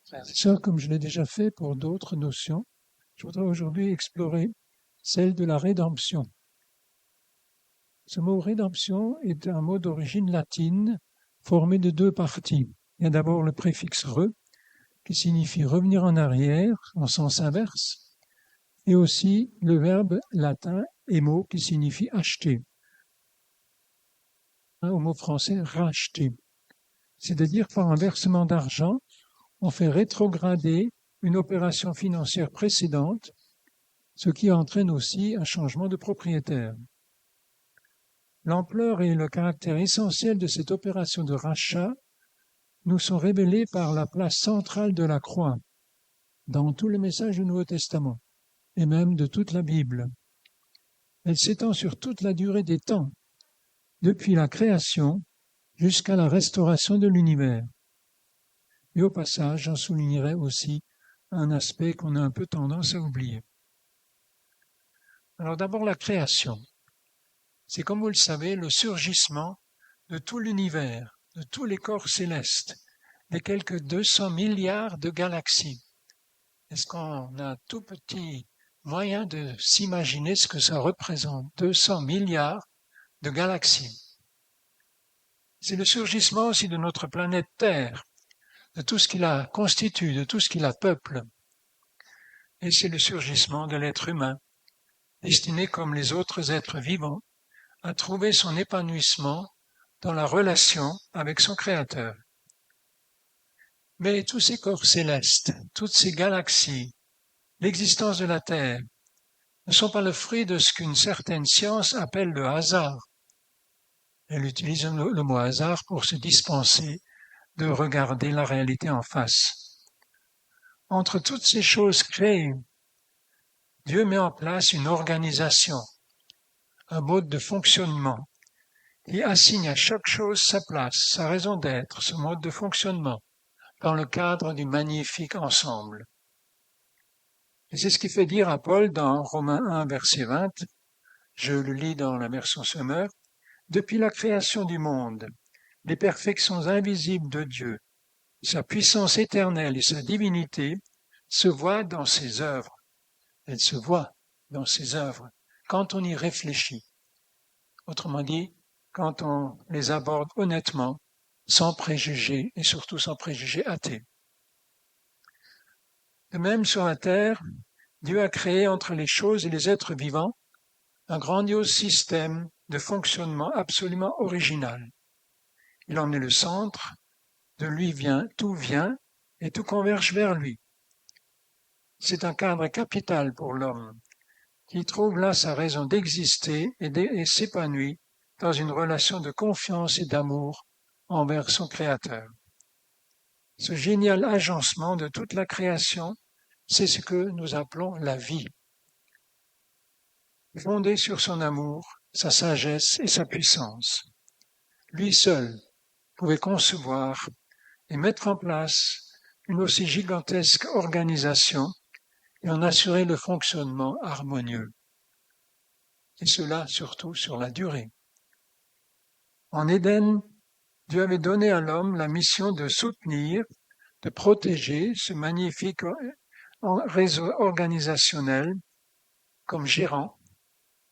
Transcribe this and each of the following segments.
Frères et sœurs, comme je l'ai déjà fait pour d'autres notions, je voudrais aujourd'hui explorer celle de la rédemption. Ce mot rédemption est un mot d'origine latine formé de deux parties. Il y a d'abord le préfixe re, qui signifie revenir en arrière, en sens inverse, et aussi le verbe latin emo, qui signifie acheter. Au mot français, racheter. C'est-à-dire par un versement d'argent, on fait rétrograder une opération financière précédente, ce qui entraîne aussi un changement de propriétaire. L'ampleur et le caractère essentiel de cette opération de rachat nous sont révélés par la place centrale de la croix dans tous les messages du Nouveau Testament et même de toute la Bible. Elle s'étend sur toute la durée des temps, depuis la création jusqu'à la restauration de l'univers. Et au passage, j'en soulignerai aussi un aspect qu'on a un peu tendance à oublier. Alors d'abord la création. C'est, comme vous le savez, le surgissement de tout l'univers, de tous les corps célestes, des quelques 200 milliards de galaxies. Est-ce qu'on a un tout petit moyen de s'imaginer ce que ça représente, 200 milliards de galaxies? C'est le surgissement aussi de notre planète Terre, de tout ce qui la constitue, de tout ce qui la peuple. Et c'est le surgissement de l'être humain, destiné comme les autres êtres vivants à trouver son épanouissement dans la relation avec son Créateur. Mais tous ces corps célestes, toutes ces galaxies, l'existence de la Terre, ne sont pas le fruit de ce qu'une certaine science appelle le hasard. Elle utilise le mot hasard pour se dispenser de regarder la réalité en face. Entre toutes ces choses créées, Dieu met en place une organisation, un mode de fonctionnement, qui assigne à chaque chose sa place, sa raison d'être, ce mode de fonctionnement, dans le cadre du magnifique ensemble. Et c'est ce qui fait dire à Paul dans Romains 1, verset 20, je le lis dans la version Sommer, « Depuis la création du monde, les perfections invisibles de Dieu, sa puissance éternelle et sa divinité se voient dans ses œuvres. » Elle se voit dans ses œuvres quand on y réfléchit. Autrement dit, quand on les aborde honnêtement, sans préjugés et surtout sans préjugés athées. De même, sur la terre, Dieu a créé entre les choses et les êtres vivants un grandiose système de fonctionnement absolument original. Il en est le centre, de lui vient et tout converge vers lui. C'est un cadre capital pour l'homme, qui trouve là sa raison d'exister et s'épanouit dans une relation de confiance et d'amour envers son Créateur. Ce génial agencement de toute la création, c'est ce que nous appelons la vie. Fondée sur son amour, sa sagesse et sa puissance. Lui seul pouvait concevoir et mettre en place une aussi gigantesque organisation et en assurer le fonctionnement harmonieux. Et cela surtout sur la durée. En Éden, Dieu avait donné à l'homme la mission de soutenir, de protéger ce magnifique réseau organisationnel comme gérant,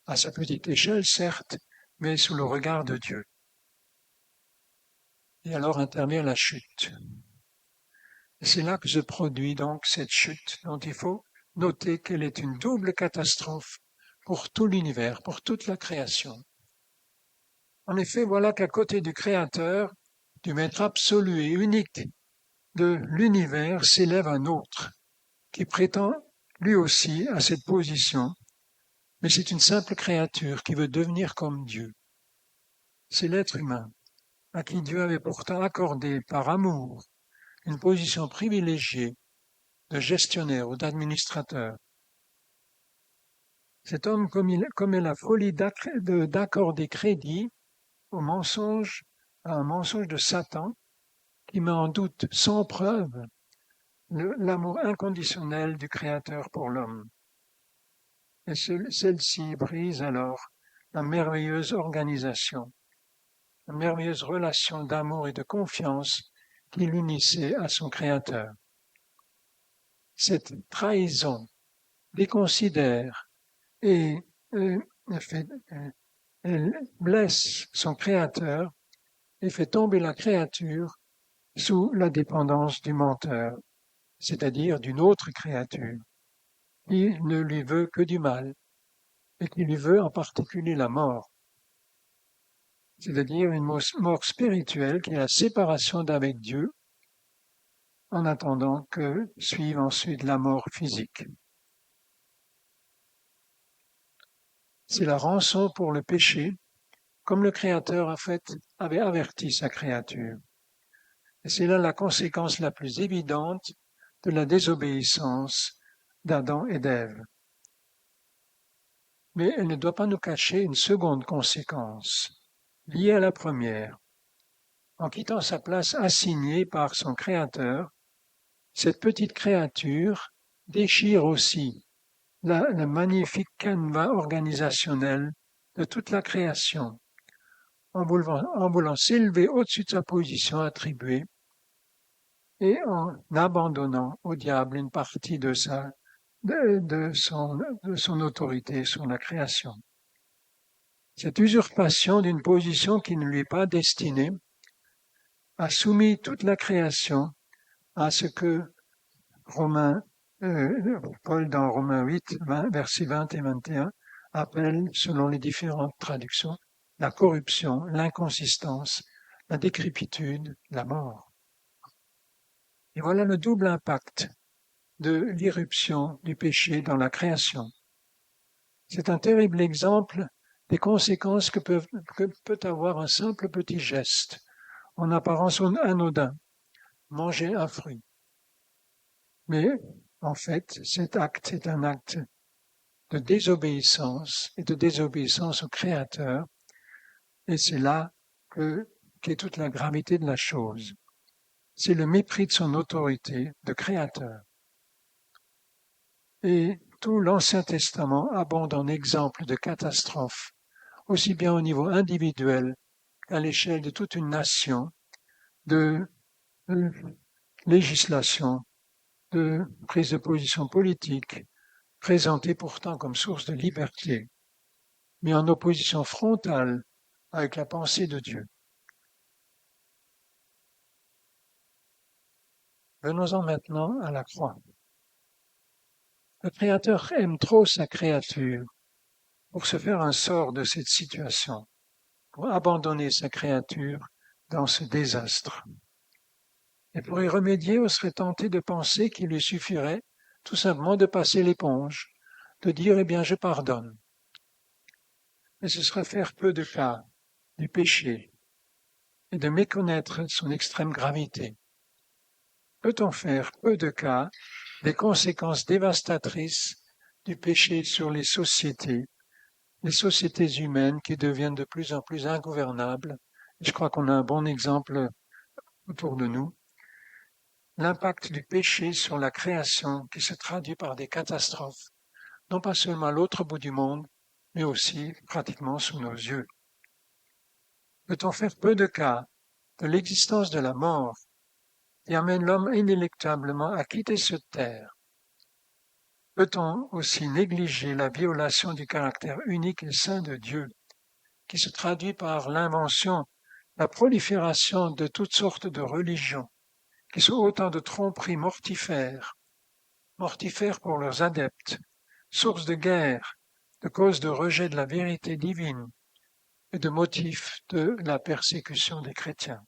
à sa petite échelle certes, mais sous le regard de Dieu. Et alors intervient la chute. Et c'est là que se produit donc cette chute dont il faut noter qu'elle est une double catastrophe pour tout l'univers, pour toute la création. En effet, voilà qu'à côté du Créateur, du Maître absolu et unique de l'univers, s'élève un autre, qui prétend lui aussi à cette position, mais c'est une simple créature qui veut devenir comme Dieu. C'est l'être humain, à qui Dieu avait pourtant accordé par amour une position privilégiée de gestionnaire ou d'administrateur. Cet homme commet la folie d'accorder crédit à un mensonge de Satan qui met en doute sans preuve l'amour inconditionnel du Créateur pour l'homme. Et celle-ci brise alors la merveilleuse organisation, la merveilleuse relation d'amour et de confiance qui l'unissait à son Créateur. cette trahison déconsidère et elle blesse son créateur et fait tomber la créature sous la dépendance du menteur, c'est-à-dire d'une autre créature, qui ne lui veut que du mal et qui lui veut en particulier la mort, c'est-à-dire une mort spirituelle qui est la séparation d'avec Dieu en attendant que suive ensuite la mort physique. C'est la rançon pour le péché, comme le Créateur en fait avait averti sa créature. Et c'est là la conséquence la plus évidente de la désobéissance d'Adam et d'Ève. Mais elle ne doit pas nous cacher une seconde conséquence, liée à la première. En quittant sa place assignée par son Créateur, cette petite créature déchire aussi le magnifique canevas organisationnel de toute la création, en voulant s'élever au-dessus de sa position attribuée et en abandonnant au diable une partie de son autorité sur la création. Cette usurpation d'une position qui ne lui est pas destinée a soumis toute la création à ce que Paul dans Romains 8, versets 20 et 21, appelle, selon les différentes traductions, la corruption, l'inconsistance, la décrépitude, la mort. Et voilà le double impact de l'irruption du péché dans la création. C'est un terrible exemple des conséquences que peut avoir un simple petit geste, en apparence anodin, manger un fruit. Mais, en fait, cet acte est un acte de désobéissance et de désobéissance au Créateur, et c'est là qu'est toute la gravité de la chose. C'est le mépris de son autorité de Créateur. Et tout l'Ancien Testament abonde en exemples de catastrophes, aussi bien au niveau individuel qu'à l'échelle de toute une nation, de législation, de prise de position politique, présentée pourtant comme source de liberté, mais en opposition frontale avec la pensée de Dieu. Venons-en maintenant à la croix. Le Créateur aime trop sa créature pour se faire un sort de cette situation, pour abandonner sa créature dans ce désastre. Et pour y remédier, on serait tenté de penser qu'il lui suffirait tout simplement de passer l'éponge, de dire « eh bien, je pardonne ». Mais ce serait faire peu de cas du péché et de méconnaître son extrême gravité. Peut-on faire peu de cas des conséquences dévastatrices du péché sur les sociétés humaines qui deviennent de plus en plus ingouvernables? Je crois qu'on a un bon exemple autour de nous. L'impact du péché sur la création qui se traduit par des catastrophes, non pas seulement à l'autre bout du monde, mais aussi pratiquement sous nos yeux. Peut-on faire peu de cas de l'existence de la mort qui amène l'homme inéluctablement à quitter cette terre? Peut-on aussi négliger la violation du caractère unique et saint de Dieu, qui se traduit par l'invention, la prolifération de toutes sortes de religions, qui sont autant de tromperies mortifères pour leurs adeptes, source de guerre, de cause de rejet de la vérité divine et de motif de la persécution des chrétiens.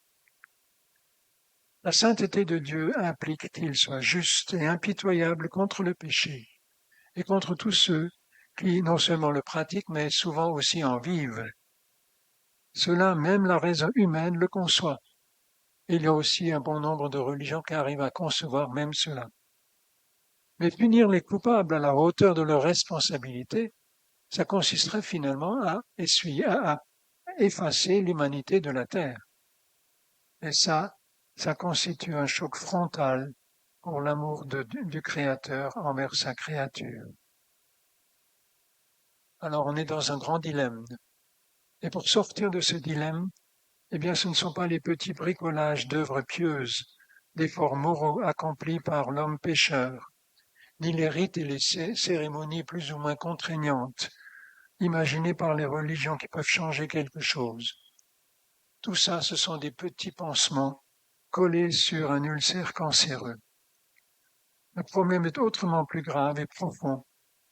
La sainteté de Dieu implique qu'il soit juste et impitoyable contre le péché et contre tous ceux qui non seulement le pratiquent, mais souvent aussi en vivent. Cela, même la raison humaine le conçoit. Il y a aussi un bon nombre de religions qui arrivent à concevoir même cela. Mais punir les coupables à la hauteur de leurs responsabilités, ça consisterait finalement à effacer l'humanité de la terre. Et ça constitue un choc frontal pour l'amour du Créateur envers sa créature. Alors on est dans un grand dilemme. Et pour sortir de ce dilemme, eh bien ce ne sont pas les petits bricolages d'œuvres pieuses, d'efforts moraux accomplis par l'homme pécheur, ni les rites et les cérémonies plus ou moins contraignantes, imaginées par les religions qui peuvent changer quelque chose. Tout ça, ce sont des petits pansements collés sur un ulcère cancéreux. Le problème est autrement plus grave et profond,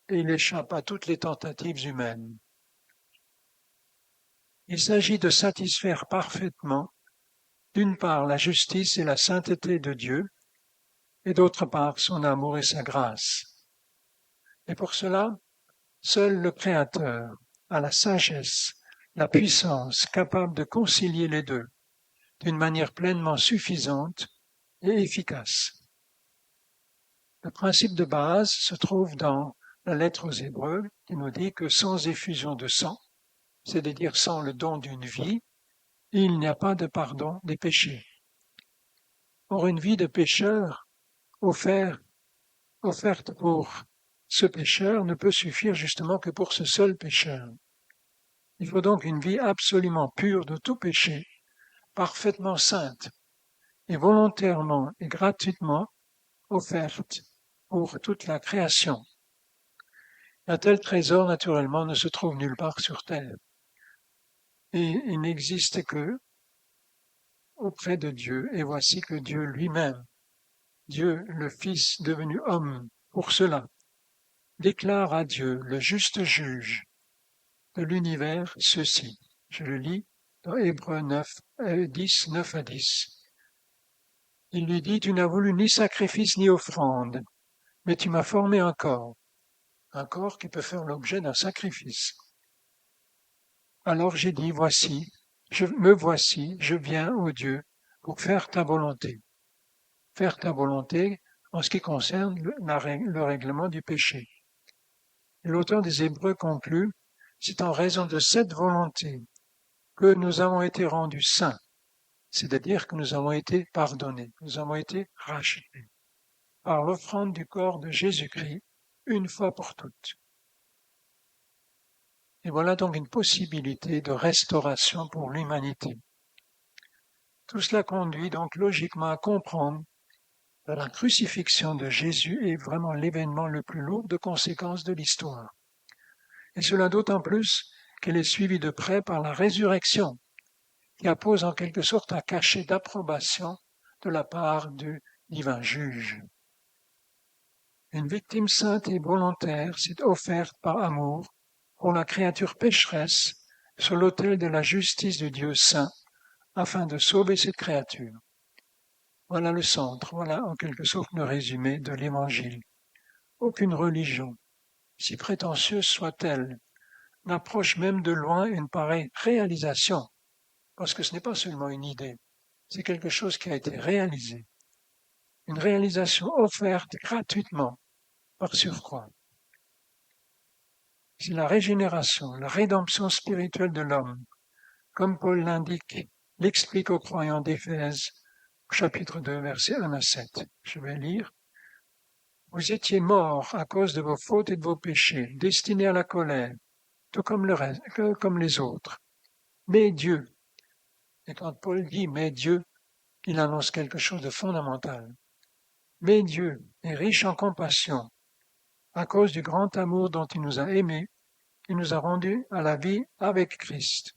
et il échappe à toutes les tentatives humaines. Il s'agit de satisfaire parfaitement, d'une part, la justice et la sainteté de Dieu, et d'autre part, son amour et sa grâce. Et pour cela, seul le Créateur a la sagesse, la puissance capable de concilier les deux d'une manière pleinement suffisante et efficace. Le principe de base se trouve dans la lettre aux Hébreux qui nous dit que sans effusion de sang, c'est-à-dire sans le don d'une vie, il n'y a pas de pardon des péchés. Or, une vie de pécheur offerte pour ce pécheur ne peut suffire justement que pour ce seul pécheur. Il faut donc une vie absolument pure de tout péché, parfaitement sainte, et volontairement et gratuitement offerte pour toute la création. Un tel trésor, naturellement, ne se trouve nulle part sur terre. Et il n'existe que auprès de Dieu. Et voici que Dieu lui-même, Dieu le Fils devenu homme, pour cela, déclare à Dieu, le juste juge de l'univers, ceci. Je le lis dans Hébreux 10, 9 à 10. Il lui dit, tu n'as voulu ni sacrifice ni offrande, mais tu m'as formé un corps qui peut faire l'objet d'un sacrifice. Alors j'ai dit, voici, je viens, ô Dieu, pour faire ta volonté. Faire ta volonté en ce qui concerne le règlement du péché. Et l'auteur des Hébreux conclut, c'est en raison de cette volonté que nous avons été rendus saints, c'est-à-dire que nous avons été pardonnés, nous avons été rachetés par l'offrande du corps de Jésus-Christ, une fois pour toutes. Et voilà donc une possibilité de restauration pour l'humanité. Tout cela conduit donc logiquement à comprendre que la crucifixion de Jésus est vraiment l'événement le plus lourd de conséquences de l'histoire. Et cela d'autant plus qu'elle est suivie de près par la résurrection, qui appose en quelque sorte un cachet d'approbation de la part du divin juge. Une victime sainte et volontaire s'est offerte par amour pour la créature pécheresse sur l'autel de la justice de Dieu saint, afin de sauver cette créature. Voilà le centre, voilà en quelque sorte le résumé de l'Évangile. Aucune religion, si prétentieuse soit-elle, n'approche même de loin une pareille réalisation, parce que ce n'est pas seulement une idée, c'est quelque chose qui a été réalisé. Une réalisation offerte gratuitement, par surcroît. C'est la régénération, la rédemption spirituelle de l'homme, comme Paul l'indique, l'explique aux croyants d'Éphèse, chapitre 2, versets 1 à 7. Je vais lire. Vous étiez morts à cause de vos fautes et de vos péchés, destinés à la colère, tout comme comme les autres. Mais Dieu, et quand Paul dit « mais Dieu », il annonce quelque chose de fondamental. Mais Dieu est riche en compassion, à cause du grand amour dont il nous a aimés, il nous a rendus à la vie avec Christ.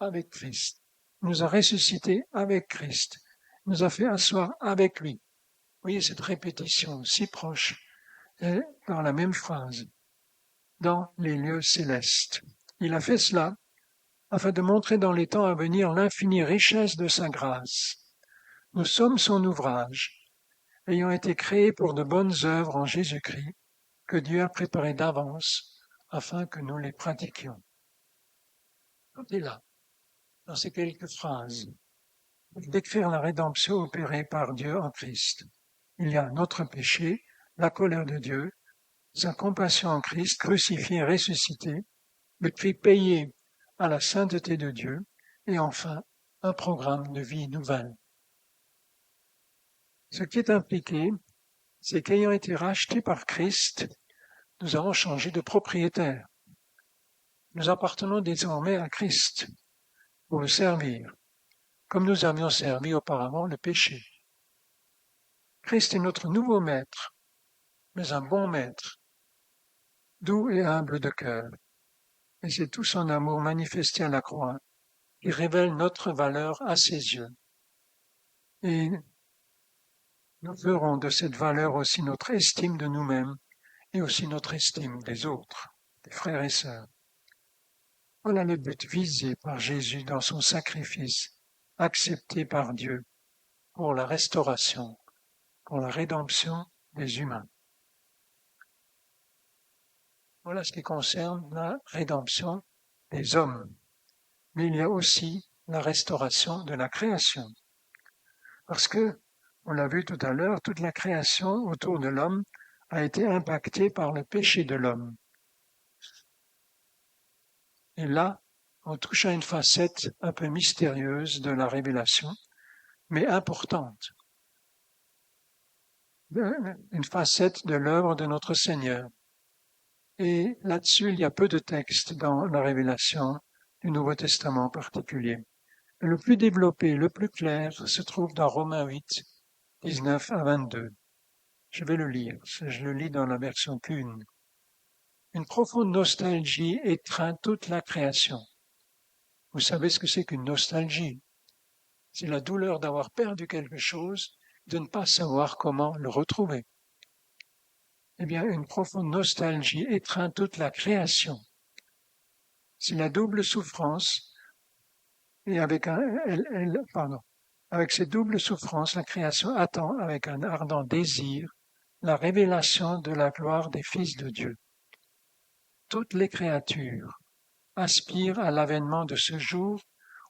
Avec Christ. Il nous a ressuscités avec Christ. Il nous a fait asseoir avec lui. Vous voyez cette répétition si proche dans la même phrase, dans les lieux célestes. Il a fait cela afin de montrer dans les temps à venir l'infinie richesse de sa grâce. Nous sommes son ouvrage, ayant été créés pour de bonnes œuvres en Jésus-Christ, que Dieu a préparées d'avance afin que nous les pratiquions. Tout est là, dans ces quelques phrases, pour décrire la rédemption opérée par Dieu en Christ. Il y a notre péché, la colère de Dieu, sa compassion en Christ, crucifié et ressuscité, le prix payé à la sainteté de Dieu, et enfin, un programme de vie nouvelle. Ce qui est impliqué, c'est qu'ayant été rachetés par Christ, nous avons changé de propriétaire. Nous appartenons désormais à Christ pour le servir, comme nous avions servi auparavant le péché. Christ est notre nouveau maître, mais un bon maître, doux et humble de cœur. Et c'est tout son amour manifesté à la croix qui révèle notre valeur à ses yeux. Et nous ferons de cette valeur aussi notre estime de nous-mêmes et aussi notre estime des autres, des frères et sœurs. Voilà le but visé par Jésus dans son sacrifice, accepté par Dieu pour la restauration, pour la rédemption des humains. Voilà ce qui concerne la rédemption des hommes. Mais il y a aussi la restauration de la création. Parce que, on l'a vu tout à l'heure, toute la création autour de l'homme a été impactée par le péché de l'homme. Et là, on touche à une facette un peu mystérieuse de la révélation, mais importante. Une facette de l'œuvre de notre Seigneur. Et là-dessus, il y a peu de textes dans la révélation du Nouveau Testament en particulier. Le plus développé, le plus clair, se trouve dans Romains 8, 19 à 22. Je vais le lire, je le lis dans la version Kuhn. Une profonde nostalgie étreint toute la création. Vous savez ce que c'est qu'une nostalgie? C'est la douleur d'avoir perdu quelque chose, de ne pas savoir comment le retrouver. Eh bien, une profonde nostalgie étreint toute la création. C'est la double souffrance, et avec cette double souffrance, la création attend avec un ardent désir la révélation de la gloire des fils de Dieu. Toutes les créatures aspirent à l'avènement de ce jour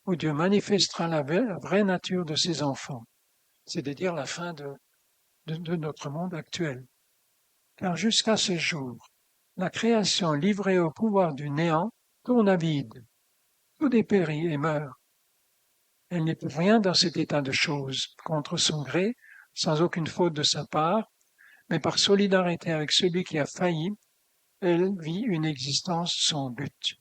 où Dieu manifestera la vraie nature de ses enfants, c'est-à-dire la fin de notre monde actuel. Car jusqu'à ce jour, la création livrée au pouvoir du néant tourne à vide, tout dépérit et meurt. Elle n'est pour rien dans cet état de choses, contre son gré, sans aucune faute de sa part, mais par solidarité avec celui qui a failli, elle vit une existence sans but.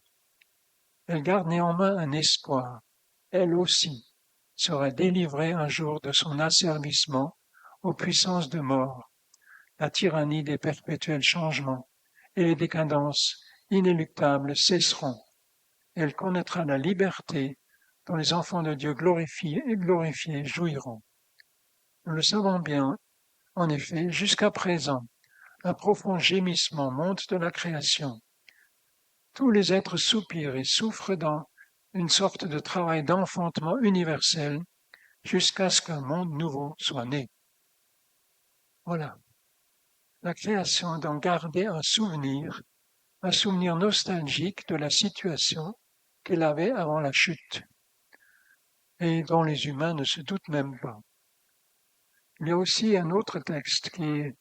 Elle garde néanmoins un espoir. Elle aussi sera délivrée un jour de son asservissement aux puissances de mort, la tyrannie des perpétuels changements et les décadences inéluctables cesseront. Elle connaîtra la liberté dont les enfants de Dieu glorifiés jouiront. Nous le savons bien, en effet, jusqu'à présent, un profond gémissement monte de la création. Tous les êtres soupirent et souffrent dans une sorte de travail d'enfantement universel jusqu'à ce qu'un monde nouveau soit né. Voilà. La création d'en garder un souvenir nostalgique de la situation qu'elle avait avant la chute et dont les humains ne se doutent même pas. Il y a aussi un autre texte qui est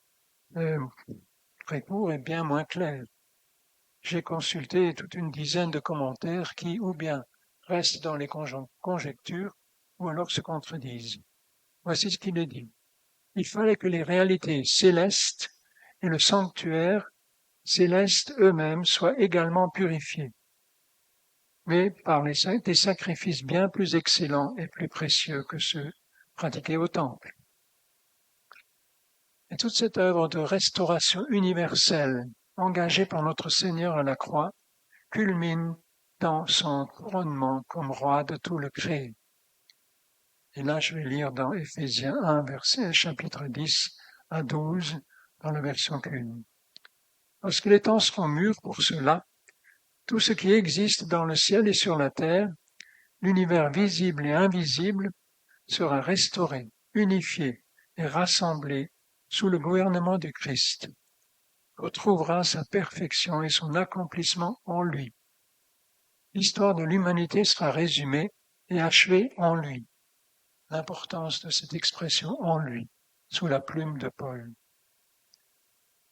très court et bien moins clair. J'ai consulté toute une dizaine de commentaires qui, ou bien restent dans les conjectures, ou alors se contredisent. Voici ce qu'il est dit. Il fallait que les réalités célestes et le sanctuaire céleste eux-mêmes soient également purifiés, mais par des sacrifices bien plus excellents et plus précieux que ceux pratiqués au temple. Et toute cette œuvre de restauration universelle engagée par notre Seigneur à la croix culmine dans son couronnement comme roi de tout le créé. Et là, je vais lire dans Éphésiens 1, chapitre 10 à 12, dans la version Kuhn. Lorsque les temps seront mûrs pour cela, tout ce qui existe dans le ciel et sur la terre, l'univers visible et invisible, sera restauré, unifié et rassemblé sous le gouvernement du Christ, retrouvera sa perfection et son accomplissement en lui. L'histoire de l'humanité sera résumée et achevée en lui. L'importance de cette expression en lui, sous la plume de Paul.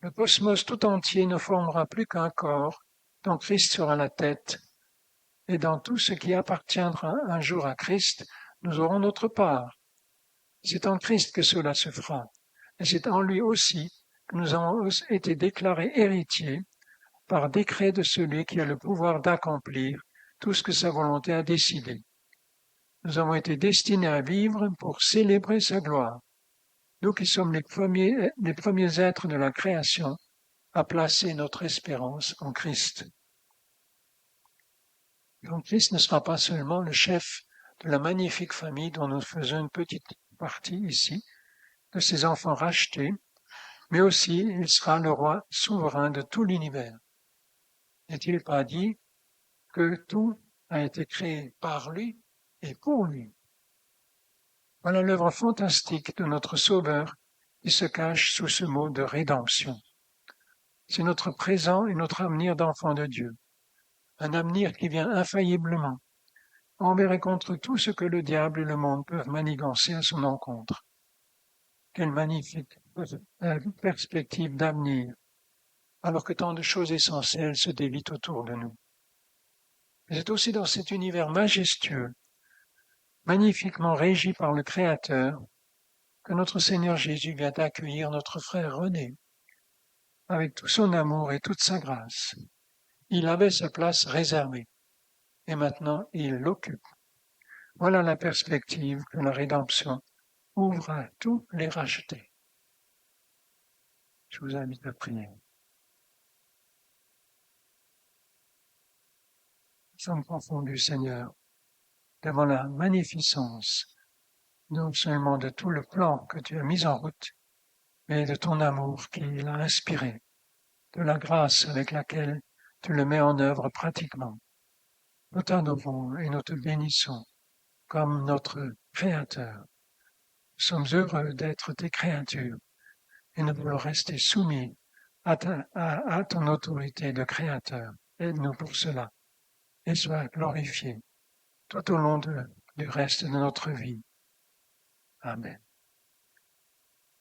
Le cosmos tout entier ne formera plus qu'un corps dont Christ sera la tête, et dans tout ce qui appartiendra un jour à Christ, nous aurons notre part. C'est en Christ que cela se fera, et c'est en lui aussi que nous avons été déclarés héritiers par décret de celui qui a le pouvoir d'accomplir tout ce que sa volonté a décidé. Nous avons été destinés à vivre pour célébrer sa gloire. nous qui sommes les premiers êtres de la création, à placer notre espérance en Christ. Donc Christ ne sera pas seulement le chef de la magnifique famille dont nous faisons une petite partie ici, de ses enfants rachetés, mais aussi il sera le roi souverain de tout l'univers. N'est-il pas dit que tout a été créé par lui et pour lui? Voilà l'œuvre fantastique de notre Sauveur qui se cache sous ce mot de rédemption. C'est notre présent et notre avenir d'enfants de Dieu, un avenir qui vient infailliblement, envers et contre tout ce que le diable et le monde peuvent manigancer à son encontre. Quelle magnifique perspective d'avenir, alors que tant de choses essentielles se délitent autour de nous. Mais c'est aussi dans cet univers majestueux, magnifiquement régi par le Créateur, que notre Seigneur Jésus vient accueillir notre frère René, avec tout son amour et toute sa grâce. Il avait sa place réservée, et maintenant il l'occupe. Voilà la perspective que la rédemption ouvre à tous les rachetés. Je vous invite à prier. Nous sommes confondus, Seigneur, devant la magnificence, non seulement de tout le plan que tu as mis en route, mais de ton amour qui l'a inspiré, de la grâce avec laquelle tu le mets en œuvre pratiquement. Nous t'adorons et nous te bénissons comme notre Créateur. Nous sommes heureux d'être tes créatures et nous voulons rester soumis à ton autorité de Créateur. Aide-nous pour cela et sois glorifié tout au long du reste de notre vie. Amen.